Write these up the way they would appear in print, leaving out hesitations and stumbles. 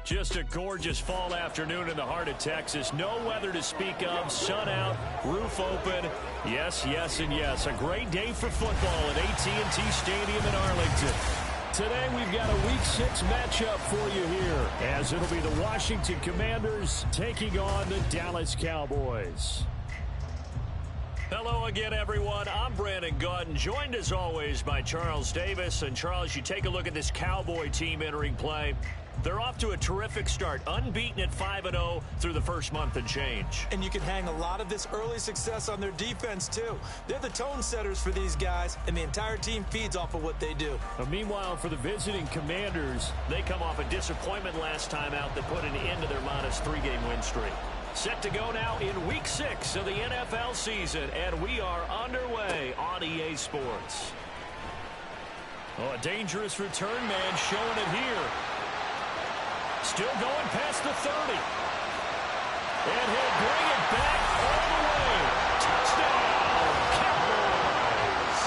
Just a gorgeous fall afternoon in the heart of Texas. No weather to speak of. Sun out, roof open. Yes, yes, and yes. A great day for football at AT&T Stadium in Arlington. Today we've got a Week 6 matchup for you here, as it'll be the Washington Commanders taking on the Dallas Cowboys. Hello again, everyone. I'm Brandon Gautin, joined as always by Charles Davis. And Charles, you take a look at this Cowboy team entering play. They're off to a terrific start, unbeaten at 5-0 through the first month and change. And you can hang a lot of this early success on their defense, too. They're the tone setters for these guys, and the entire team feeds off of what they do. Meanwhile, for the visiting Commanders, they come off a disappointment last time out that put an end to their modest 3-game win streak. Set to go now in Week 6 of the NFL season, and we are underway on EA Sports. Oh, a dangerous return man showing it here. Still going past the 30. And he'll bring it back all the way. Touchdown, Cowboys.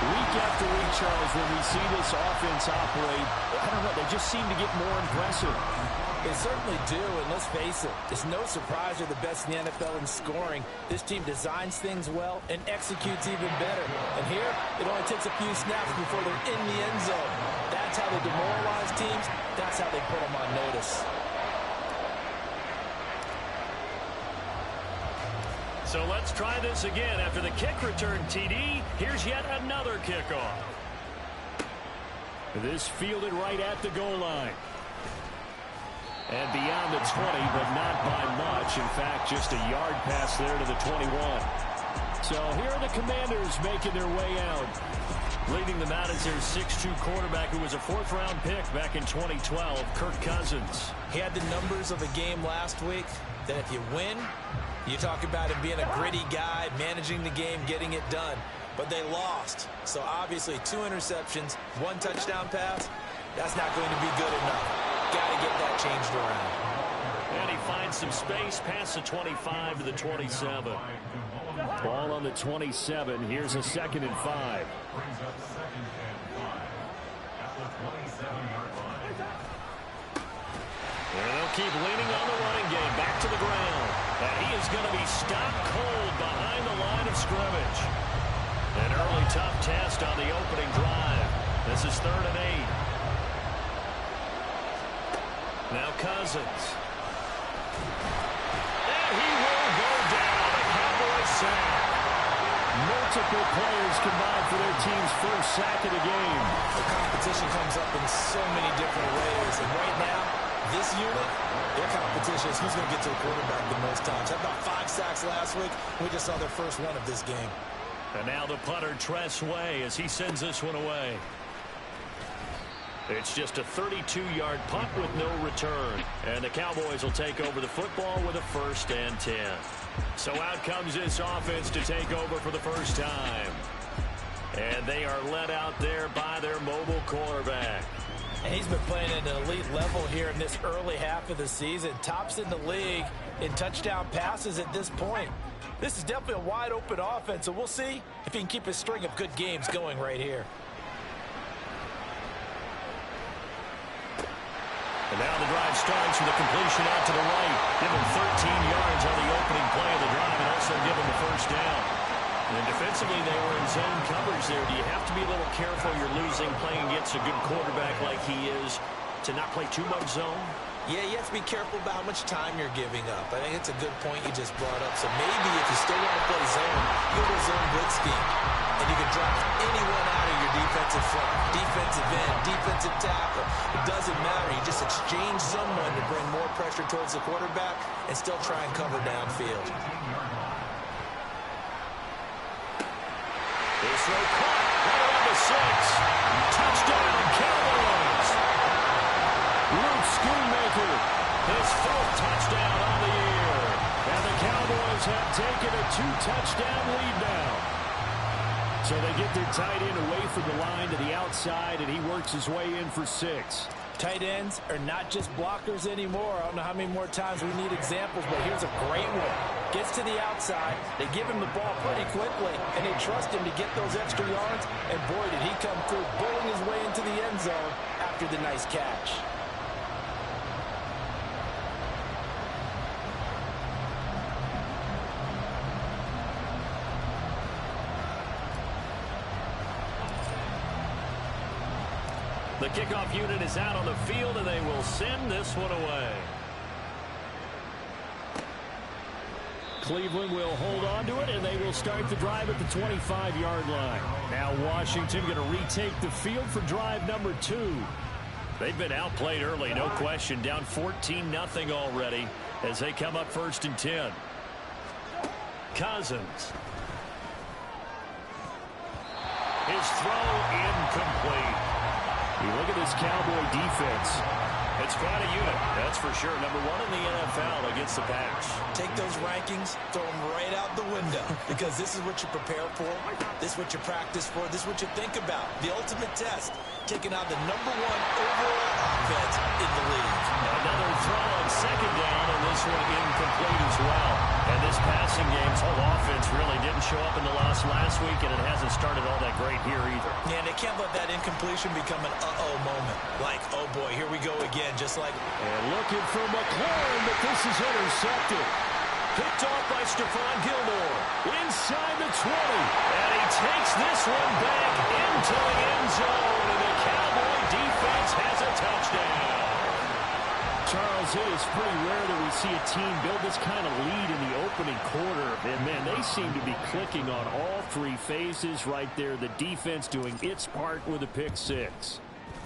Week after week, Charles, when we see this offense operate, I don't know, they just seem to get more impressive. They certainly do, and let's face it, it's no surprise they're the best in the NFL in scoring. This team designs things well and executes even better. And here, it only takes a few snaps before they're in the end zone. That's how they demoralize teams. That's how they put them on notice. So let's try this again. After the kick return TD, here's yet another kickoff. This fielded right at the goal line. And beyond the 20, but not by much. In fact, just a yard pass there to the 21. So here are the Commanders making their way out. Leading them out is their 6'2 quarterback who was a 4th-round pick back in 2012, Kirk Cousins. He had the numbers of a game last week that if you win, you talk about him being a gritty guy, managing the game, getting it done. But they lost. So obviously 2 interceptions, 1 touchdown pass, that's not going to be good enough. Got to get that changed around. And he finds some space past the 25 to the 27. Ball on the 27. Here's a 2nd and 5. And they'll keep leaning on the running game. Back to the ground. And he is going to be stopped cold behind the line of scrimmage. An early tough test on the opening drive. This is 3rd and 8. Now Cousins. And he will go down. A Cowboys sack. Multiple players combined for their team's first sack of the game. The competition comes up in so many different ways. And right now, this unit, their competition is who's going to get to the quarterback the most times. Had about 5 sacks last week. We just saw their first one of this game. And now the punter, Tress Way, as he sends this one away. It's just a 32-yard punt with no return. And the Cowboys will take over the football with a 1st and 10. So out comes this offense to take over for the first time. And they are led out there by their mobile quarterback. And he's been playing at an elite level here in this early half of the season. Tops in the league in touchdown passes at this point. This is definitely a wide-open offense, so we'll see if he can keep his string of good games going right here. And now the drive starts with a completion out to the right. Give him 13 yards on the opening play of the drive and also give him the first down. And defensively, they were in zone coverage there. Do you have to be a little careful you're losing playing against a good quarterback like he is to not play too much zone? Yeah, you have to be careful about how much time you're giving up. I think it's a good point you just brought up. So maybe if you still want to play zone, go to zone blitz scheme. And you can drop anyone out of your defensive front, defensive end, defensive tackle. It doesn't matter. You just exchange someone to bring more pressure towards the quarterback and still try and cover downfield. This throw caught right around the 6. Touchdown, Cowboys. Luke Schoonmaker, his 4th touchdown on the year. And the Cowboys have taken a 2-touchdown lead now. So they get their tight end away from the line to the outside, and he works his way in for 6. Tight ends are not just blockers anymore. I don't know how many more times we need examples, but here's a great one. Gets to the outside, they give him the ball pretty quickly, and they trust him to get those extra yards, and boy, did he come through, bulling his way into the end zone after the nice catch. The kickoff unit is out on the field, and they will send this one away. Cleveland will hold on to it, and they will start the drive at the 25-yard line. Now Washington going to retake the field for drive number 2. They've been outplayed early, no question. Down 14-0 already as they come up 1st and 10. Cousins. His throw incomplete. You look at this Cowboy defense. It's quite a unit, that's for sure. Number 1 in the NFL against the pass. Take those rankings, throw them right out the window, because this is what you prepare for. This is what you practice for. This is what you think about. The ultimate test, taking out the number 1 overall offense in the league. Another throw on 2nd down, and this one incomplete as well. And this passing game's whole offense really didn't show up in the loss last week, and it hasn't started all that great here either. Yeah, and they can't let that incompletion become an uh-oh moment. Like, oh boy, here we go again, just like... And looking for McLaurin, but this is intercepted. Picked off by Stephon Gilmore. Inside the 20. And he takes this one back into the end zone, and the Cowboy defense has a touchdown. Charles, it is pretty rare that we see a team build this kind of lead in the opening quarter. And, man, they seem to be clicking on all 3 phases right there. The defense doing its part with a pick 6.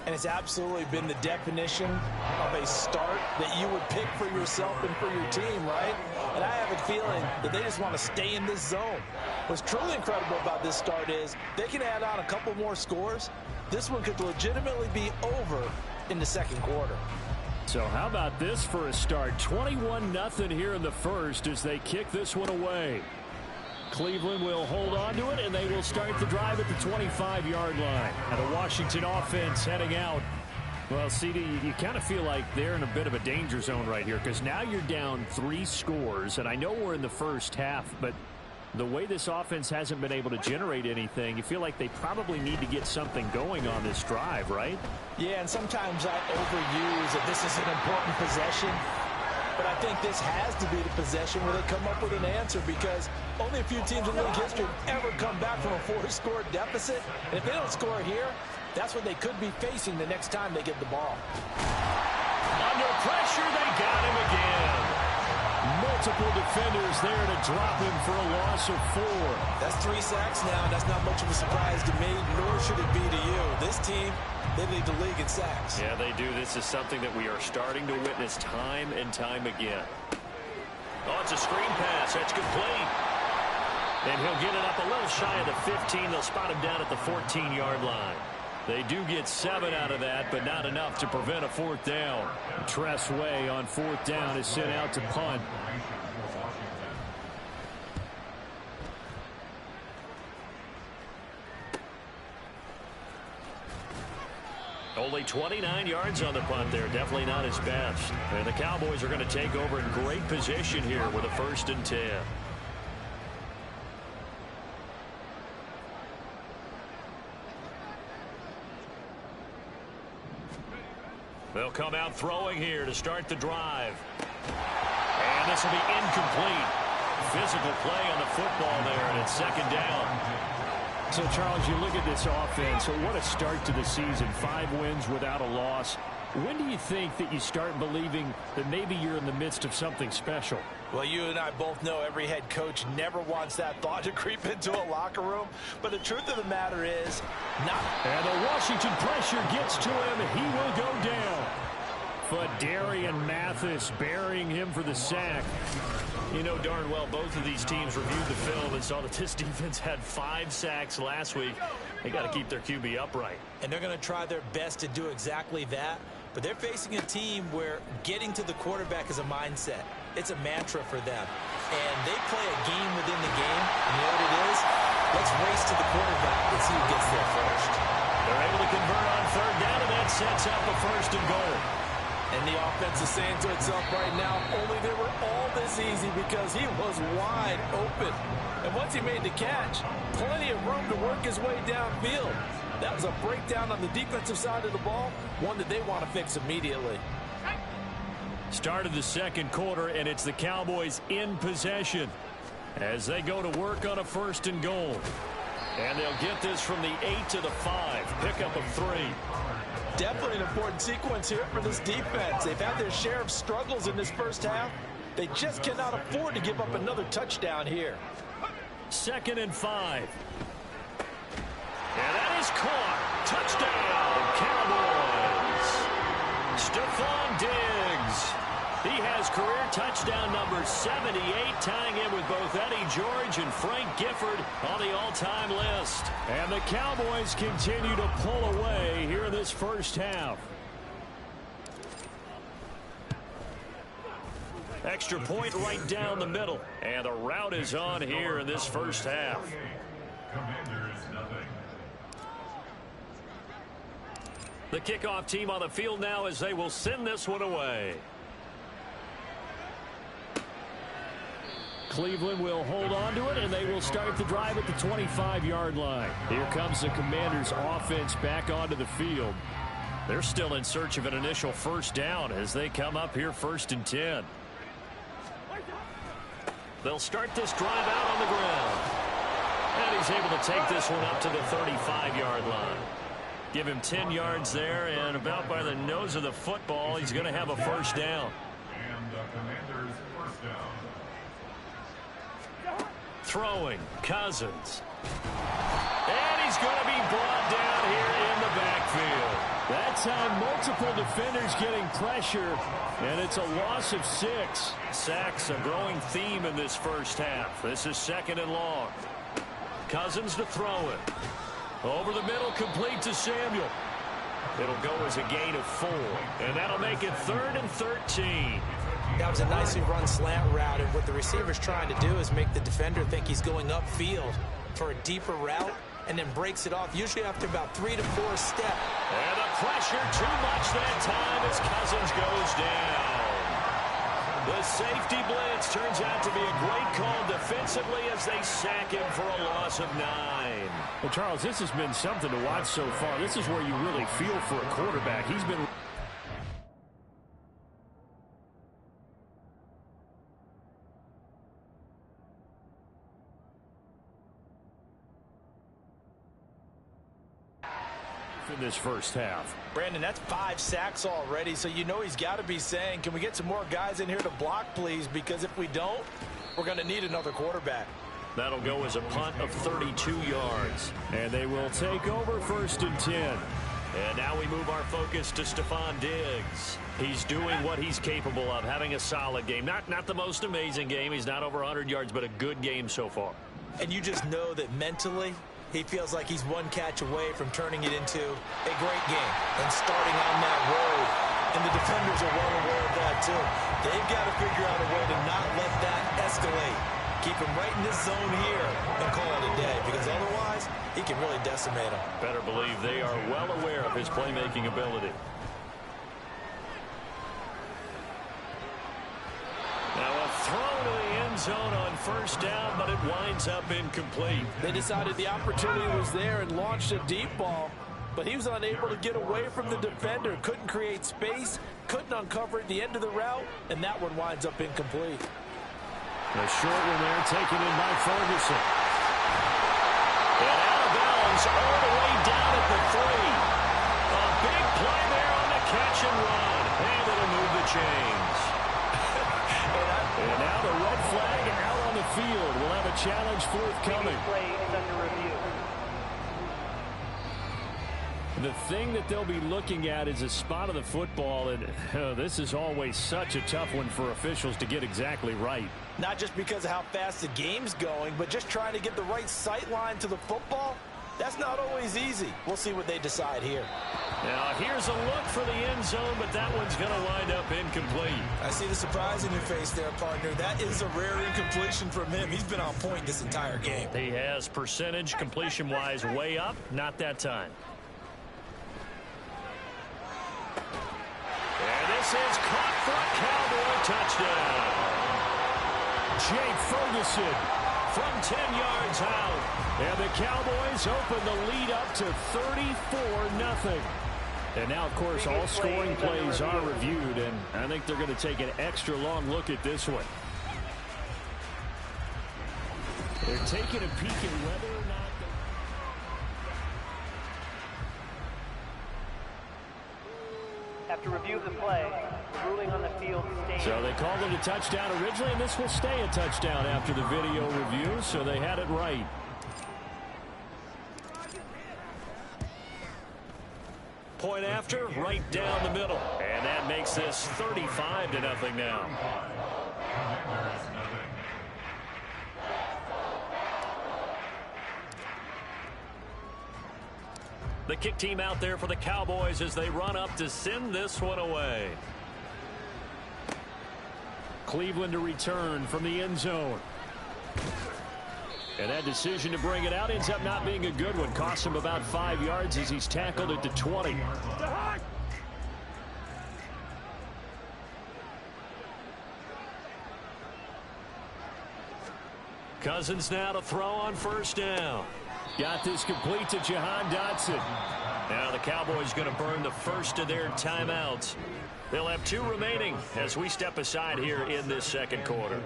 And it's absolutely been the definition of a start that you would pick for yourself and for your team, right? And I have a feeling that they just want to stay in this zone. What's truly incredible about this start is they can add on a couple more scores. This one could legitimately be over in the 2nd quarter. So how about this for a start? 21-0 here in the first as they kick this one away. Cleveland will hold on to it, and they will start the drive at the 25-yard line. And the Washington offense heading out. Well, CD, you kind of feel like they're in a bit of a danger zone right here because now you're down 3 scores, and I know we're in the first half, but the way this offense hasn't been able to generate anything, you feel like they probably need to get something going on this drive, right? Yeah, and sometimes I overuse that this is an important possession. But I think this has to be the possession where they come up with an answer because only a few teams in league history have ever come back from a 4-score deficit. And if they don't score here, that's what they could be facing the next time they get the ball. Under pressure, they got him again. Multiple defenders there to drop him for a loss of 4. That's 3 sacks now, and that's not much of a surprise to me, nor should it be to you. This team, they lead the league in sacks. Yeah, they do. This is something that we are starting to witness time and time again. Oh, it's a screen pass. That's complete. And he'll get it up a little shy of the 15. They'll spot him down at the 14-yard line. They do get 7 out of that, but not enough to prevent a 4th down. Tress Way on 4th down is sent out to punt. Only 29 yards on the punt there. Definitely not his best. And the Cowboys are going to take over in great position here with a 1st and 10. They'll come out throwing here to start the drive. And this will be incomplete. Physical play on the football there, and it's 2nd down. So, Charles, you look at this offense, so what a start to the season. 5 wins without a loss. When do you think that you start believing that maybe you're in the midst of something special? Well, you and I both know every head coach never wants that thought to creep into a locker room. But the truth of the matter is, not. And the Washington pressure gets to him. He will go down. Darian Mathis burying him for the sack. You know darn well both of these teams reviewed the film and saw that this defense had 5 sacks last week. They got to keep their QB upright. And they're going to try their best to do exactly that. But they're facing a team where getting to the quarterback is a mindset. It's a mantra for them. And they play a game within the game. And you know what it is? Let's race to the quarterback and see who gets there first. They're able to convert on 3rd down, and that sets up a 1st and goal. And the offense is saying to itself right now, only they were all this easy because he was wide open. And once he made the catch, plenty of room to work his way downfield. That was a breakdown on the defensive side of the ball, one that they want to fix immediately. Start of the 2nd quarter, and it's the Cowboys in possession as they go to work on a 1st and goal. And they'll get this from the 8 to the 5. Pickup of 3. Definitely an important sequence here for this defense. They've had their share of struggles in this first half. They just cannot afford to give up another touchdown here. 2nd and 5. And that is caught. Touchdown, Cowboys. Stephon Diggs. He has career touchdown number 78, tying in with both Eddie George and Frank Gifford on the all-time list. And the Cowboys continue to pull away here in this first half. Extra point right down the middle. And the route is on here in this first half. The kickoff team on the field now as they will send this one away. Cleveland will hold on to it, and they will start the drive at the 25-yard line. Here comes the Commanders' offense back onto the field. They're still in search of an initial first down as they come up here 1st and 10. They'll start this drive out on the ground. And he's able to take this one up to the 35-yard line. Give him 10 yards there, and about by the nose of the football, he's going to have a first down. And the Commanders' first down. Throwing, Cousins. And he's going to be brought down here in the backfield. That time, multiple defenders getting pressure, and it's a loss of 6. Sacks, a growing theme in this first half. This is 2nd and long. Cousins to throw it. Over the middle, complete to Samuel. It'll go as a gain of 4, and that'll make it 3rd and 13. That was a nicely run slant route, and what the receiver's trying to do is make the defender think he's going upfield for a deeper route, and then breaks it off, usually after about 3 to 4 steps. And the pressure too much that time as Cousins goes down. The safety blitz turns out to be a great call defensively as they sack him for a loss of 9. Well, Charles, this has been something to watch so far. This is where you really feel for a quarterback. He's been... in this first half. Brandon, that's 5 sacks already, so you know he's got to be saying, can we get some more guys in here to block, please? Because if we don't, we're going to need another quarterback. That'll go as a punt of 32 yards. And they will take over 1st and 10. And now we move our focus to Stephon Diggs. He's doing what he's capable of, having a solid game. Not the most amazing game. He's not over 100 yards, but a good game so far. And you just know that mentally, he feels like he's one catch away from turning it into a great game and starting on that road. And the defenders are well aware of that, too. They've got to figure out a way to not let that escalate. Keep him right in this zone here and call it a day, because otherwise he can really decimate him. Better believe they are well aware of his playmaking ability. Now a throw to the end zone on 1st down, but it winds up incomplete. They decided the opportunity was there and launched a deep ball, but he was unable to get away from the defender. Couldn't create space, couldn't uncover at the end of the route, and that one winds up incomplete. A short one there taken in by Ferguson. And out of bounds all the way down at the 3. A big play there on the catch and run. And it'll move the chains. And now the red flag out on the field. We'll have a challenge forthcoming. The thing that they'll be looking at is a spot of the football, and this is always such a tough one for officials to get exactly right. Not just because of how fast the game's going, but just trying to get the right sight line to the football. That's not always easy. We'll see what they decide here. Now here's a look for the end zone, but that one's going to wind up incomplete. I see the surprise in your face there, partner. That is a rare incompletion from him. He's been on point this entire game. He has percentage completion-wise way up, not that time. And this is caught for a Cowboy touchdown. Jake Ferguson from 10 yards out. And the Cowboys open the lead up to 34-0. And now, of course, all scoring plays are reviewed, and I think they're going to take an extra long look at this one. They're taking a peek at whether or not... 2 to review the play. Ruling on the field stands. So they called it a touchdown originally, and this will stay a touchdown after the video review, so they had it right. Point after, right down the middle. And that makes this 35-0 now. The kick team out there for the Cowboys as they run up to send this one away. Cleveland to return from the end zone. And that decision to bring it out ends up not being a good one. Cost him about 5 yards as he's tackled at the 20. Cousins now to throw on first down. Got this complete to Jahan Dotson. Now the Cowboys going to burn the first of their timeouts. They'll have 2 remaining as we step aside here in this second quarter.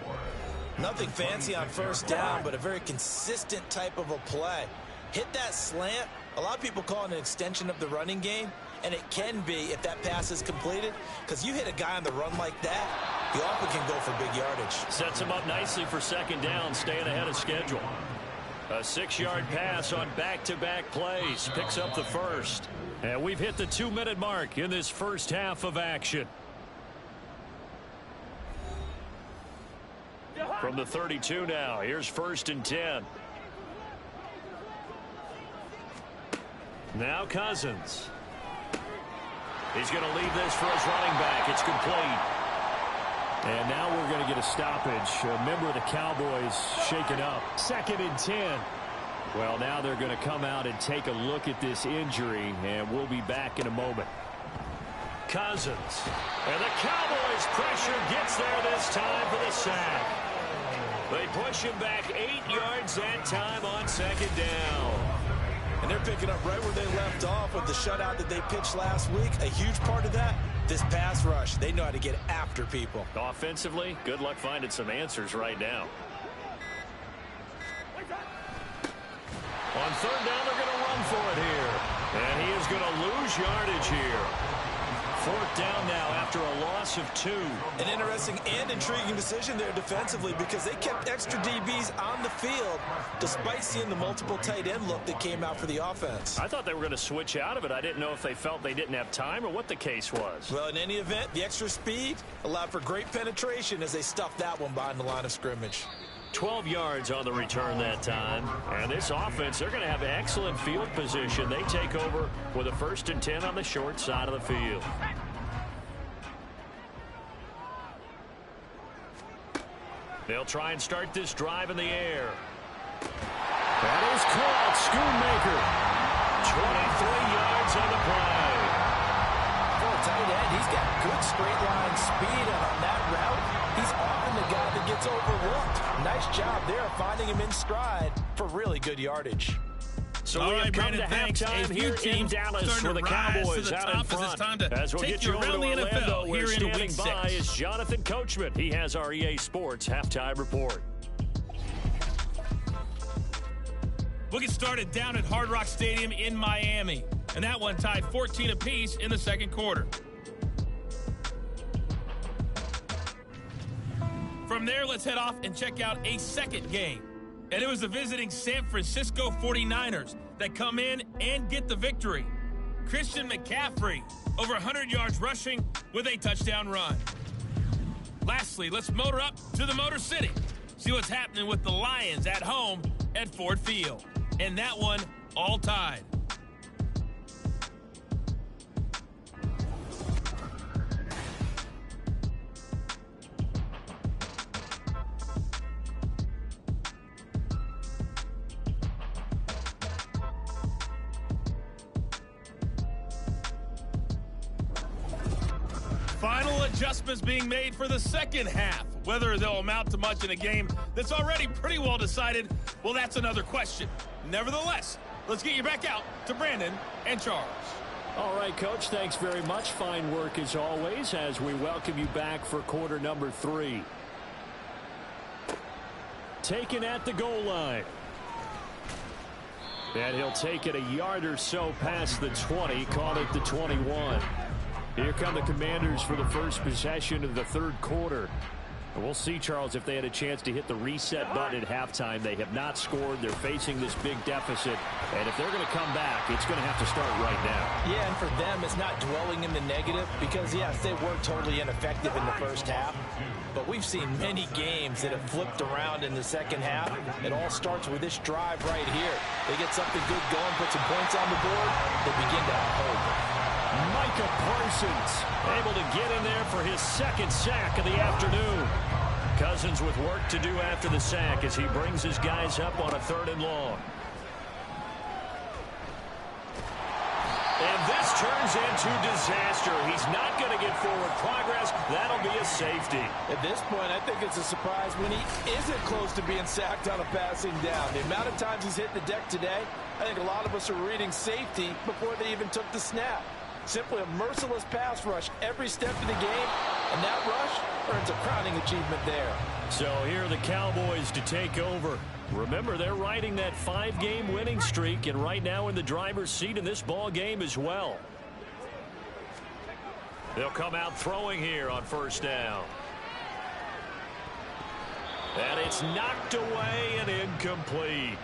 Nothing fancy on first down, but a very consistent type of a play. Hit that slant. A lot of people call it an extension of the running game, and it can be if that pass is completed, because you hit a guy on the run like that, he often can go for big yardage. Sets him up nicely for second down, staying ahead of schedule. A 6-yard pass on back-to-back plays. Picks up the first. And we've hit the 2-minute mark in this first half of action. From the 32 now, here's 1st and 10. Now Cousins. He's going to leave this for his running back. It's complete. And now we're going to get a stoppage. A member of the Cowboys shaken up. 2nd and 10. Well, now they're going to come out and take a look at this injury, and we'll be back in a moment. Cousins. And the Cowboys pressure gets there this time for the sack. They push him back 8 yards that time on 2nd down. And they're picking up right where they left off with the shutout that they pitched last week. A huge part of that, this pass rush. They know how to get after people. Offensively, good luck finding some answers right now. On 3rd down, they're going to run for it here. And he is going to lose yardage here. 4th down now after a loss of 2. An interesting and intriguing decision there defensively because they kept extra DBs on the field despite seeing the multiple tight end look that came out for the offense. I thought they were going to switch out of it. I didn't know if they felt they didn't have time or what the case was. Well, in any event, the extra speed allowed for great penetration as they stuffed that one behind the line of scrimmage. 12 yards on the return that time. And this offense, they're going to have excellent field position. They take over with a 1st and 10 on the short side of the field. They'll try and start this drive in the air. That is caught. Schoonmaker. 23 yards on the play. For a tight end, he's got good straight line speed, and on that route, he's often the guy that gets overlooked. Nice job there finding him in stride for really good yardage. So we have come to halftime here in Dallas where the Cowboys out in front. As we'll get you over to Orlando, where standing by is Jonathan Coachman. He has our EA Sports halftime report. We'll get started down at Hard Rock Stadium in Miami. And that one tied 14 apiece in the second quarter. From there, let's head off and check out a second game. And it was the visiting San Francisco 49ers that come in and get the victory. Christian McCaffrey, over 100 yards rushing with a touchdown run. Lastly, let's motor up to the Motor City. See what's happening with the Lions at home at Ford Field. And that one all tied. Final adjustments being made for the second half. Whether they'll amount to much in a game that's already pretty well decided, well, that's another question. Nevertheless, let's get you back out to Brandon and Charles. All right, Coach, thanks very much. Fine work as always as we welcome you back for quarter number 3. Taken at the goal line. And he'll take it a yard or so past the 20, call it the 21. Here come the Commanders for the first possession of the third quarter. And we'll see, Charles, if they had a chance to hit the reset button at halftime. They have not scored. They're facing this big deficit. And if they're going to come back, it's going to have to start right now. Yeah, and for them, it's not dwelling in the negative because, yes, they were totally ineffective in the first half. But we've seen many games that have flipped around in the second half. It all starts with this drive right here. They get something good going, put some points on the board, they begin to have hope. Micah Parsons able to get in there for his second sack of the afternoon. Cousins with work to do after the sack as he brings his guys up on a 3rd and long. And this turns into disaster. He's not going to get forward progress. That'll be a safety. At this point, I think it's a surprise when he isn't close to being sacked on a passing down. The amount of times he's hit the deck today, I think a lot of us are reading safety before they even took the snap. Simply a merciless pass rush every step of the game, and that rush earns a crowning achievement there. So here are the Cowboys to take over. Remember, they're riding that 5-game winning streak, and right now in the driver's seat in this ball game as well. They'll come out throwing here on 1st down. And it's knocked away and incomplete.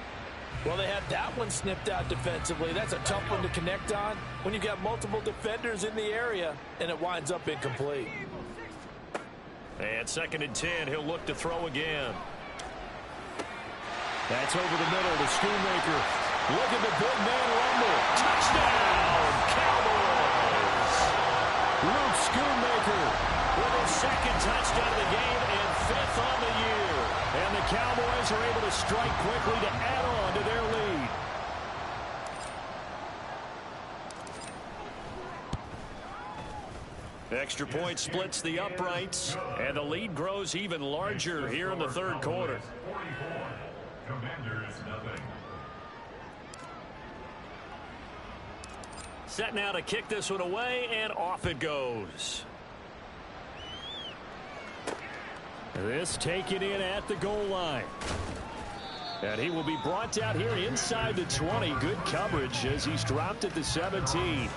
Well, they had that one snipped out defensively. That's a tough one to connect on when you've got multiple defenders in the area, and it winds up incomplete. And 2nd and 10, he'll look to throw again. That's over the middle to Schoonmaker. Look at the big man rumble. Touchdown, Cowboys! Luke Schoonmaker with his 2nd touchdown of the game and 5th on the year. And the Cowboys are able to strike quickly to add on to their lead. Extra point splits the uprights, and the lead grows even larger here in the 3rd quarter. Commanders nothing. Set now to kick this one away, and off it goes. This taken in at the goal line. And he will be brought down here inside the 20. Good coverage as he's dropped at the 17.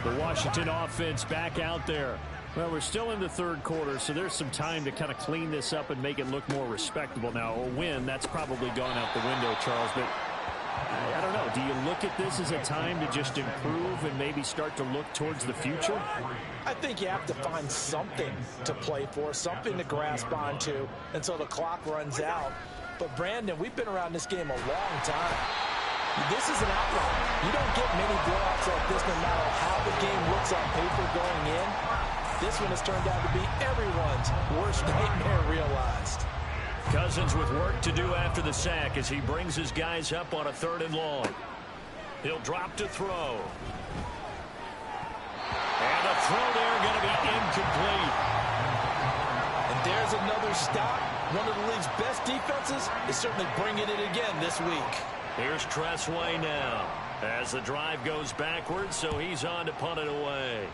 The Washington offense back out there. Well, we're still in the 3rd quarter, so there's some time to kind of clean this up and make it look more respectable. Now, a win, that's probably gone out the window, Charles, but I don't know. Do you look at this as a time to just improve and maybe start to look towards the future? I think you have to find something to play for, something to grasp onto until the clock runs out. But, Brandon, we've been around this game a long time. This is an outlier. You don't get many blowouts like this no matter how the game looks on paper going in. This one has turned out to be everyone's worst nightmare realized. Cousins with work to do after the sack as he brings his guys up on a 3rd and long. He'll drop to throw. And the throw there going to be incomplete. And there's another stop. One of the league's best defenses is certainly bringing it again this week. Here's Tressway now as the drive goes backwards, so he's on to punt it away.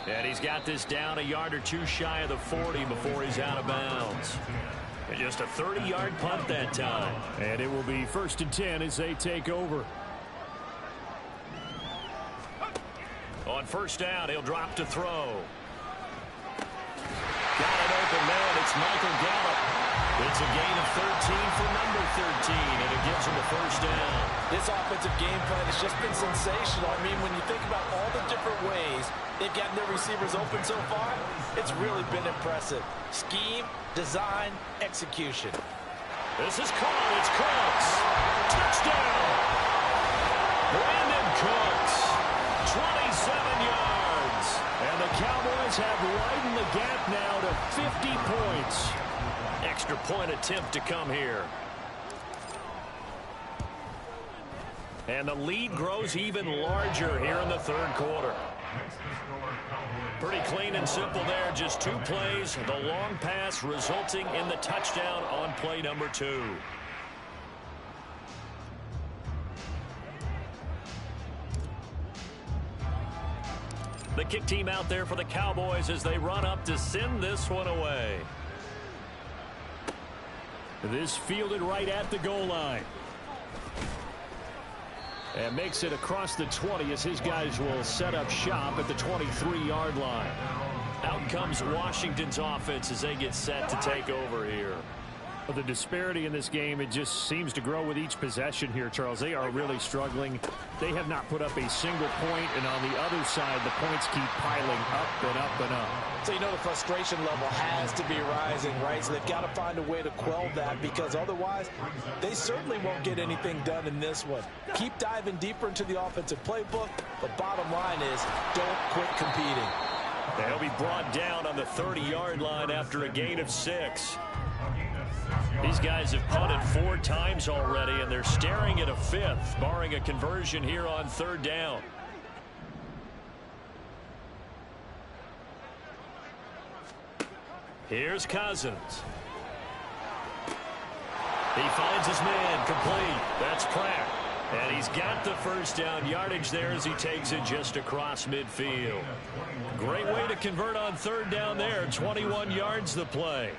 And he's got this down a yard or two shy of the 40 before he's out of bounds. And just a 30-yard punt that time. And it will be 1st and 10 as they take over. On 1st down, he'll drop to throw. Got an open man. It's Michael Gallup. It's a gain of 13 for number 13, and it gives him a 1st down. This offensive game plan has just been sensational. I mean, when you think about all the different ways they've gotten their receivers open so far, it's really been impressive. Scheme, design, execution. This is caught. It's Cooks. Touchdown. Brandon Cooks. 27 yards. And the Cowboys have widened the gap now to 50 points. Extra point attempt to come here. And the lead grows even larger here in the 3rd quarter. Pretty clean and simple there. Just 2 plays. The long pass resulting in the touchdown on play number 2. The kick team out there for the Cowboys as they run up to send this one away. This fielded right at the goal line. And makes it across the 20 as his guys will set up shop at the 23-yard line. Out comes Washington's offense as they get set to take over here. The disparity in this game, it just seems to grow with each possession here, Charles. They are really struggling. They have not put up a single point, and on the other side, the points keep piling up and up and up. So, you know, the frustration level has to be rising, right? So they've got to find a way to quell that, because otherwise they certainly won't get anything done in this one. Keep diving deeper into the offensive playbook. The bottom line is don't quit competing. They'll be brought down on the 30-yard line after a gain of 6. These guys have punted 4 times already, and they're staring at a 5th, barring a conversion here on 3rd down. Here's Cousins. He finds his man complete. That's Pratt. And he's got the first down yardage there as he takes it just across midfield. Great way to convert on 3rd down there. 21 yards the play.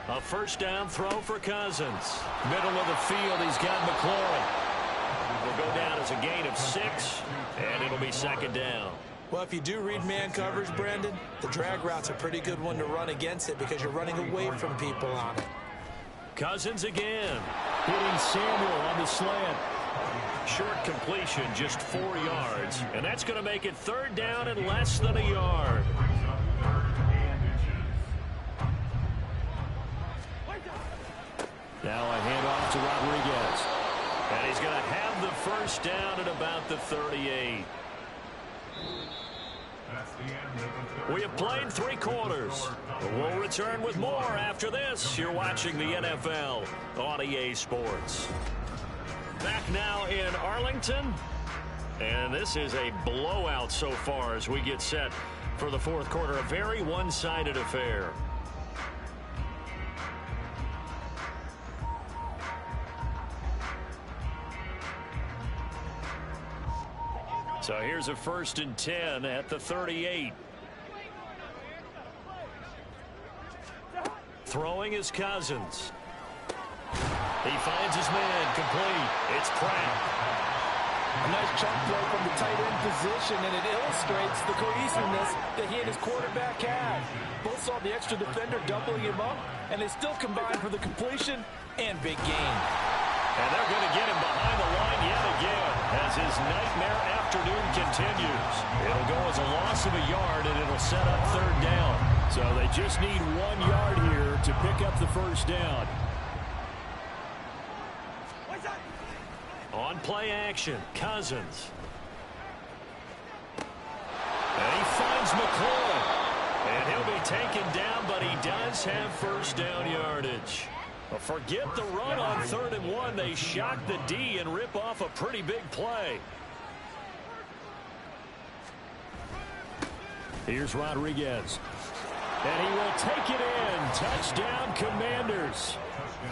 A first down throw for Cousins. Middle of the field, he's got McLaurin. Will go down as a gain of 6, and it'll be 2nd down. Well, if you do read man coverage, Brandon, the drag route's a pretty good one to run against it because you're running away from people on it. Cousins again. Hitting Samuel on the slant. Short completion, just 4 yards. And that's going to make it 3rd down and less than a yard. Now a handoff to Rodriguez. And he's going to have the first down at about the 38. We have played 3 quarters. We'll return with more after this. You're watching the NFL on EA Sports. Back now in Arlington. And this is a blowout so far as we get set for the 4th quarter. A very one-sided affair. So here's a 1st and 10 at the 38. Throwing is Cousins. He finds his man complete. It's Pratt. A nice chunk play from the tight end position, and it illustrates the cohesiveness that he and his quarterback had. Both saw the extra defender doubling him up, and they still combined for the completion and big gain. And they're going to get him behind the line yet again as his nightmare afternoon continues. It'll go as a loss of a yard, and it'll set up 3rd down. So they just need 1 yard here to pick up the first down. On play action, Cousins. And he finds McLaurin. And he'll be taken down, but he does have first down yardage. Well, forget the run on 3rd and 1. They shock the D and rip off a pretty big play. Here's Rodriguez. And he will take it in. Touchdown, Commanders.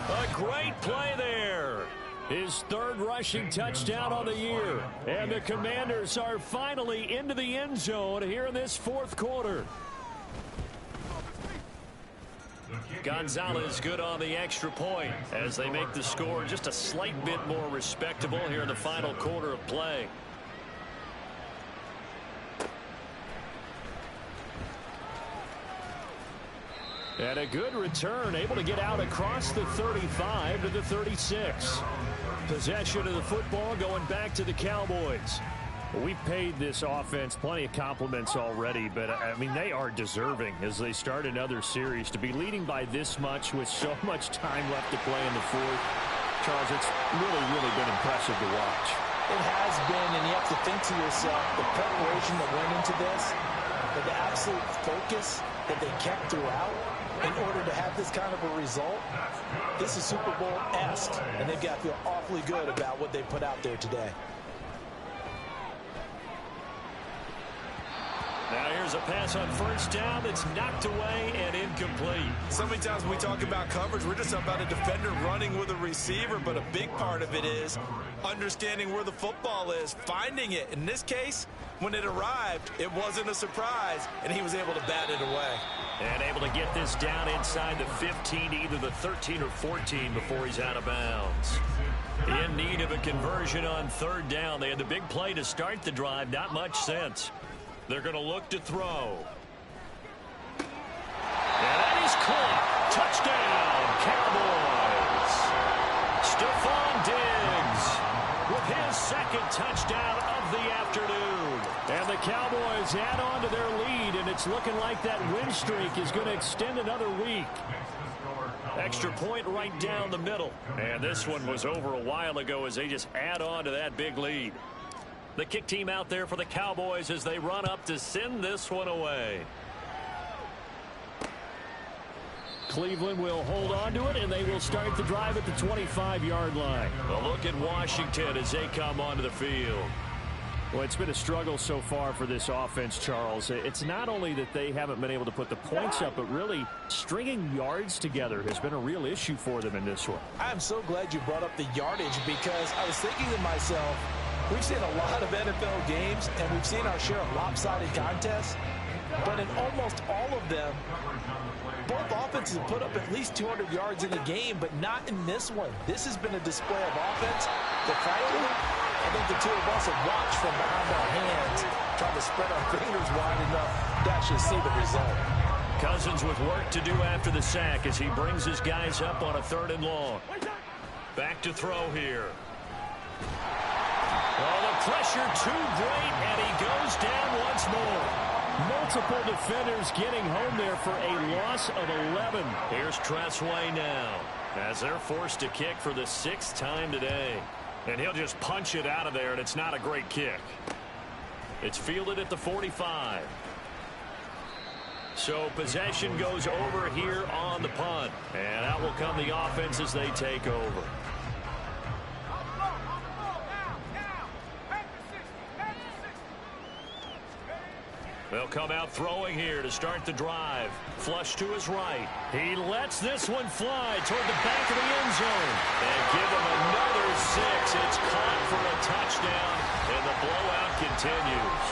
A great play there. His 3rd rushing touchdown on the year. And the Commanders are finally into the end zone here in this 4th quarter. Gonzalez good on the extra point as they make the score just a slight bit more respectable here in the final quarter of play. And a good return, able to get out across the 35 to the 36. Possession of the football going back to the Cowboys. We've paid this offense plenty of compliments already, but, I mean, they are deserving as they start another series. To be leading by this much with so much time left to play in the 4th, Charles, it's really, really been impressive to watch. It has been, and you have to think to yourself, the preparation that went into this, but the absolute focus that they kept throughout in order to have this kind of a result. This is Super Bowl-esque, and they've got to feel awfully good about what they put out there today. Now here's a pass on first down that's knocked away and incomplete. So many times when we talk about coverage, we're just about a defender running with a receiver, but a big part of it is understanding where the football is, finding it. In this case, when it arrived, it wasn't a surprise, and he was able to bat it away. And able to get this down inside the 15, either the 13 or 14 before he's out of bounds. In need of a conversion on third down. They had the big play to start the drive. Not much sense. They're going to look to throw. And that is caught. Touchdown, Cowboys. Stephon Diggs with his second touchdown of the afternoon. And the Cowboys add on to their lead, and it's looking like that win streak is going to extend another week. Extra point right down the middle. And this one was over a while ago as they just add on to that big lead. The kick team out there for the Cowboys as they run up to send this one away. Cleveland will hold on to it, and they will start the drive at the 25-yard line. A look at Washington as they come onto the field. Well, it's been a struggle so far for this offense, Charles. It's not only that they haven't been able to put the points up, but really stringing yards together has been a real issue for them in this one. I'm so glad you brought up the yardage because I was thinking to myself, we've seen a lot of NFL games, and we've seen our share of lopsided contests, but in almost all of them, both offenses have put up at least 200 yards in a game, but not in this one. This has been a display of offense that, frankly, I think the two of us have watched from behind our hands, trying to spread our fingers wide enough to actually see the result. Cousins with work to do after the sack as he brings his guys up on a 3rd and long. Back to throw here. Oh, the pressure too great, and he goes down once more. Multiple defenders getting home there for a loss of 11. Here's Tressway now as they're forced to kick for the 6th time today. And he'll just punch it out of there, and it's not a great kick. It's fielded at the 45. So possession goes over here on the punt. And out will come the offense as they take over. They'll come out throwing here to start the drive. Flush to his right. He lets this one fly toward the back of the end zone. And give him another 6. It's caught for a touchdown, and the blowout continues.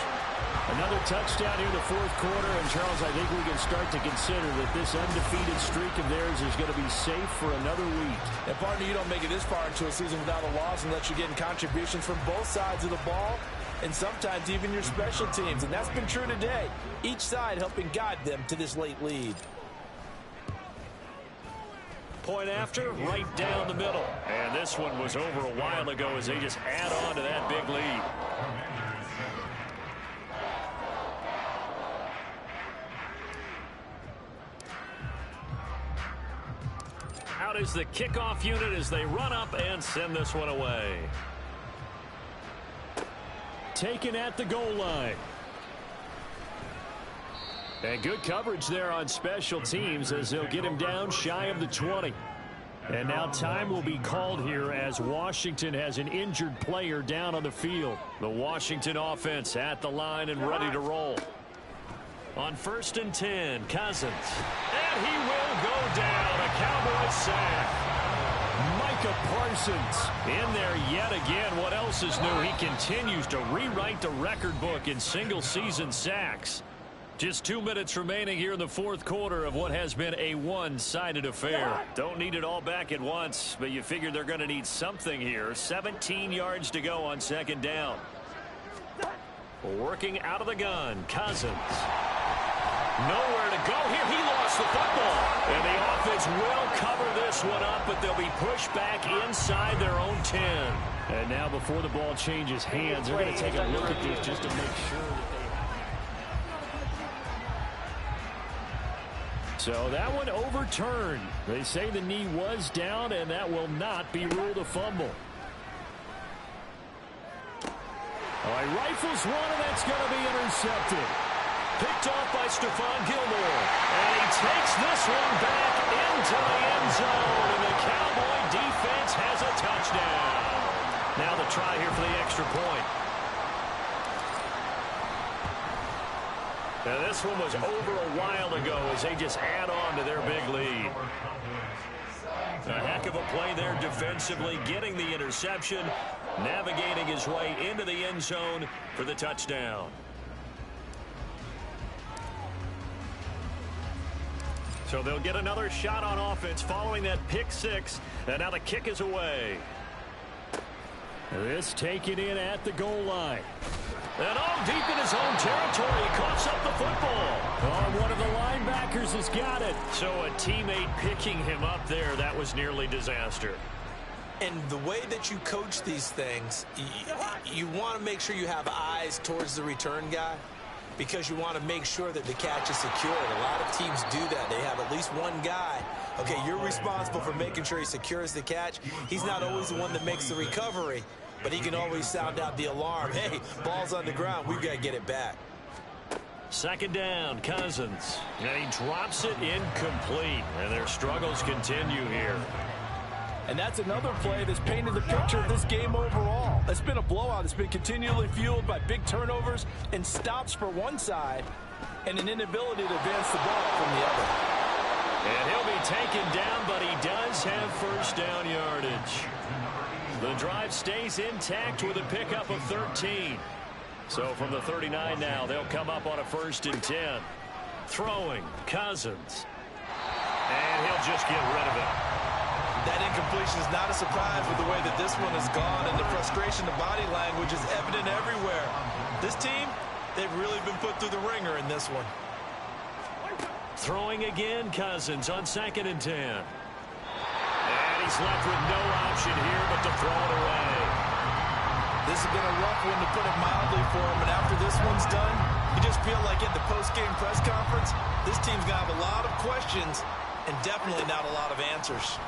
Another touchdown here in the 4th quarter, and Charles, I think we can start to consider that this undefeated streak of theirs is going to be safe for another week. And partner, you don't make it this far into a season without a loss unless you're getting contributions from both sides of the ball, and sometimes even your special teams. And that's been true today. Each side helping guide them to this late lead. Point after, right down the middle. And this one was over a while ago as they just add on to that big lead. Out is the kickoff unit as they run up and send this one away. Taken at the goal line. And good coverage there on special teams as they'll get him down shy of the 20. And now time will be called here as Washington has an injured player down on the field. The Washington offense at the line and ready to roll. On 1st and 10, Cousins. And he will go down. A Cowboys sack. Micah Parsons in there yet again. What else is new? He continues to rewrite the record book in single-season sacks. Just 2 minutes remaining here in the 4th quarter of what has been a one-sided affair. Don't need it all back at once, but you figure they're going to need something here. 17 yards to go on 2nd down. Working out of the gun, Cousins. Nowhere to go here. He lost the football. And the offense will cover this one up, but they'll be pushed back inside their own 10. And now before the ball changes hands, they're going to take a look at this just to make sure that they... So that one overturned. They say the knee was down, and that will not be ruled a fumble. Oh, he rifles one, and that's going to be intercepted. Picked off by Stephon Gilmore. And he takes this one back into the end zone. And the Cowboy defense has a touchdown. Now the try here for the extra point. Now, this one was over a while ago as they just add on to their big lead. A heck of a play there defensively, getting the interception, navigating his way into the end zone for the touchdown. So they'll get another shot on offense following that pick six, and now the kick is away. This taken in at the goal line. And deep in his own territory, he coughs up the football. Oh, one of the linebackers has got it. So a teammate picking him up there, that was nearly disaster. And the way that you coach these things, you want to make sure you have eyes towards the return guy because you want to make sure that the catch is secured. A lot of teams do that. They have at least one guy. Okay, you're responsible for making sure he secures the catch. He's not always the one that makes the recovery, but he can always sound out the alarm. Hey, ball's on the ground. We've got to get it back. Second down, Cousins. And he drops it incomplete. And their struggles continue here. And that's another play that's painted the picture of this game overall. It's been a blowout. It's been continually fueled by big turnovers and stops for one side and an inability to advance the ball from the other. And he'll be taken down, but he does have first down yardage. The drive stays intact with a pickup of 13. So from the 39 now, they'll come up on a 1st and 10. Throwing, Cousins. And he'll just get rid of it. That incompletion is not a surprise with the way that this one has gone, and the frustration, the body language is evident everywhere. This team, they've really been put through the ringer in this one. Throwing again, Cousins on 2nd and 10. And he's left with no option here but to throw it away. This has been a rough one, to put it mildly, for him, and after this one's done, you just feel like at the post-game press conference, this team's going to have a lot of questions and definitely not a lot of answers.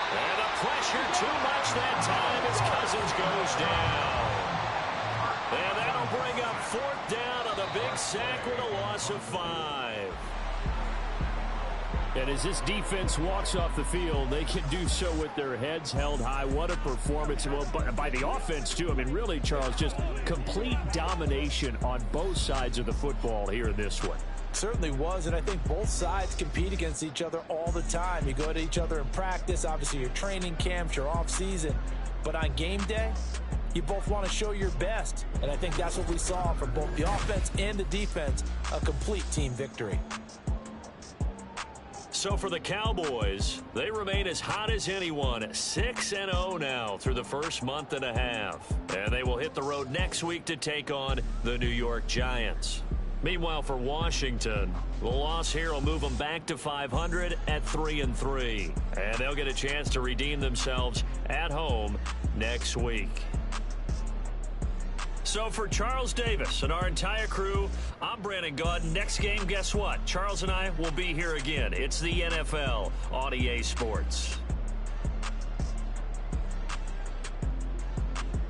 And the pressure too much that time as Cousins goes down. And that'll bring up 4th down on the big sack with a loss of 5. And as this defense walks off the field, they can do so with their heads held high. What a performance. Well, by the offense, too. I mean, really, Charles, just complete domination on both sides of the football here in this one. Certainly was, and I think both sides compete against each other all the time. You go to each other in practice, obviously your training camps, your off-season. But on game day, you both want to show your best. And I think that's what we saw from both the offense and the defense, a complete team victory. So for the Cowboys, they remain as hot as anyone, 6-0 now through the first month and a half. And they will hit the road next week to take on the New York Giants. Meanwhile, for Washington, the loss here will move them back to 500 at 3-3. And they'll get a chance to redeem themselves at home next week. So for Charles Davis and our entire crew, I'm Brandon Gaud. Next game, guess what? Charles and I will be here again. It's the NFL on EA Sports.